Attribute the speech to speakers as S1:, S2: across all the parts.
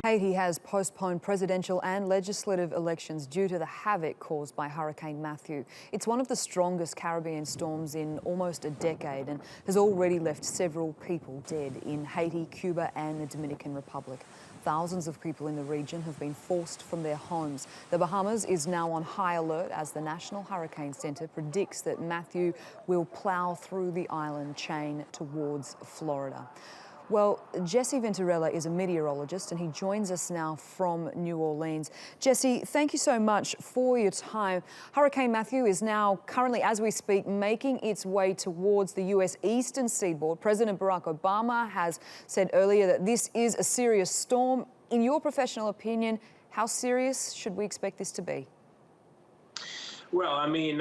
S1: Haiti has postponed presidential and legislative elections due to the havoc caused by Hurricane Matthew. It's one of the strongest Caribbean storms in almost a decade and has already left several people dead in Haiti, Cuba and the Dominican Republic. Thousands of people in the region have been forced from their homes. The Bahamas is now on high alert as the National Hurricane Center predicts that Matthew will plough through the island chain towards Florida. Well, Jesse Vinturella is a meteorologist and he joins us now from New Orleans. Jesse, thank you so much for your time. Hurricane Matthew is now currently, as we speak, making its way towards the US eastern seaboard. President Barack Obama has said earlier that this is a serious storm. In your professional opinion, how serious should we expect this to be?
S2: Well, I mean,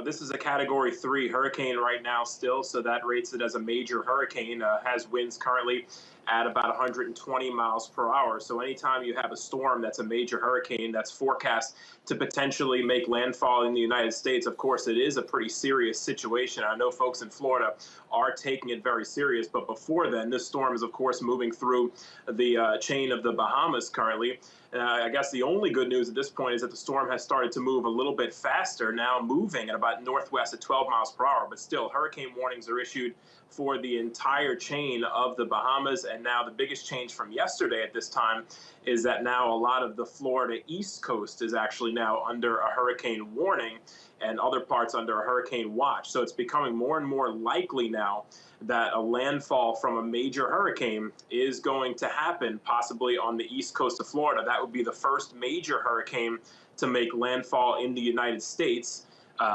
S2: this is a Category 3 hurricane right now still, so that rates it as a major hurricane, has winds currently at about 120 miles per hour. So anytime you have a storm that's a major hurricane that's forecast to potentially make landfall in the United States, of course, it is a pretty serious situation. I know folks in Florida are taking it very serious, but before then, this storm is, of course, moving through the chain of the Bahamas currently. I guess the only good news at this point is that the storm has started to move a little bit faster, now moving at about northwest at 12 miles per hour. But still, hurricane warnings are issued for the entire chain of the Bahamas. And now the biggest change from yesterday at this time is that now a lot of the Florida East Coast is actually now under a hurricane warning and other parts under a hurricane watch. So it's becoming more and more likely now that a landfall from a major hurricane is going to happen, possibly on the east coast of Florida. That would be the first major hurricane to make landfall in the United States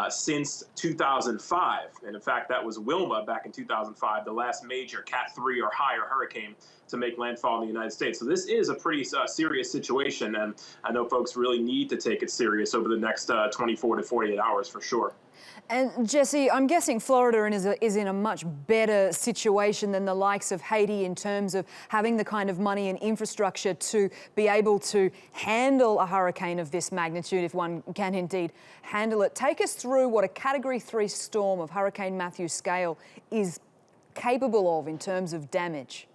S2: since 2005. And in fact, that was Wilma back in 2005, the last major Cat 3 or higher hurricane to make landfall in the United States. So this is a pretty serious situation, and I know folks really need to take it serious over the next 24 to 48 hours for sure.
S1: And Jesse, I'm guessing Florida is in a much better situation than the likes of Haiti in terms of having the kind of money and infrastructure to be able to handle a hurricane of this magnitude, if one can indeed handle it. Take us through what a Category 3 storm of Hurricane Matthew scale is capable of in terms of damage.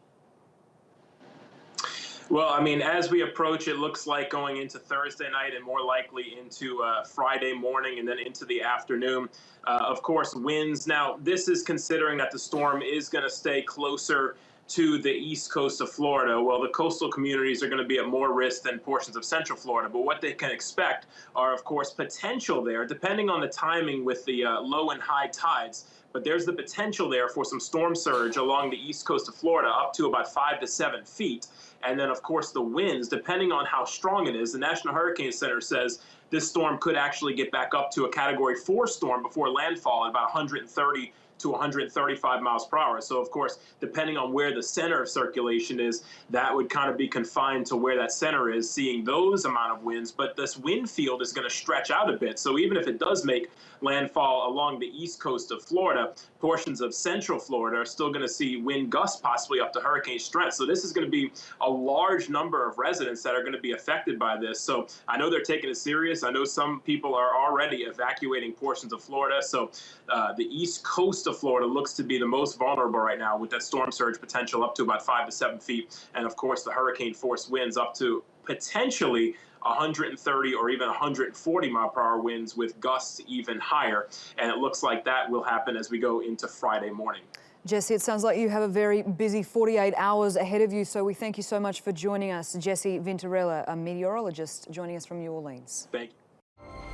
S2: Well, I mean, as we approach, it looks like going into Thursday night and more likely into Friday morning and then into the afternoon. Of course, winds. Now, this is considering that the storm is going to stay closer to the east coast of Florida. Well, the coastal communities are going to be at more risk than portions of central Florida. But what they can expect are, of course, potential there, depending on the timing with the low and high tides. But there's the potential there for some storm surge along the east coast of Florida up to about 5 to 7 feet. And then, of course, the winds, depending on how strong it is, the National Hurricane Center says this storm could actually get back up to a Category 4 storm before landfall at about 130 to 135 miles per hour. So, of course, depending on where the center of circulation is, that would kind of be confined to where that center is, seeing those amount of winds. But this wind field is going to stretch out a bit. So even if it does make landfall along the east coast of Florida, portions of central Florida are still going to see wind gusts possibly up to hurricane strength. So this is going to be a large number of residents that are going to be affected by this. So I know they're taking it serious. I know some people are already evacuating portions of Florida. So the east coast of Florida looks to be the most vulnerable right now with that storm surge potential up to about 5 to 7 feet. And of course, the hurricane force winds up to potentially 130 or even 140 mile per hour winds with gusts even higher. And it looks like that will happen as we go into Friday morning.
S1: Jesse, it sounds like you have a very busy 48 hours ahead of you, so we thank you so much for joining us. Jesse Vinturella, a meteorologist, joining us from New Orleans.
S2: Thank you.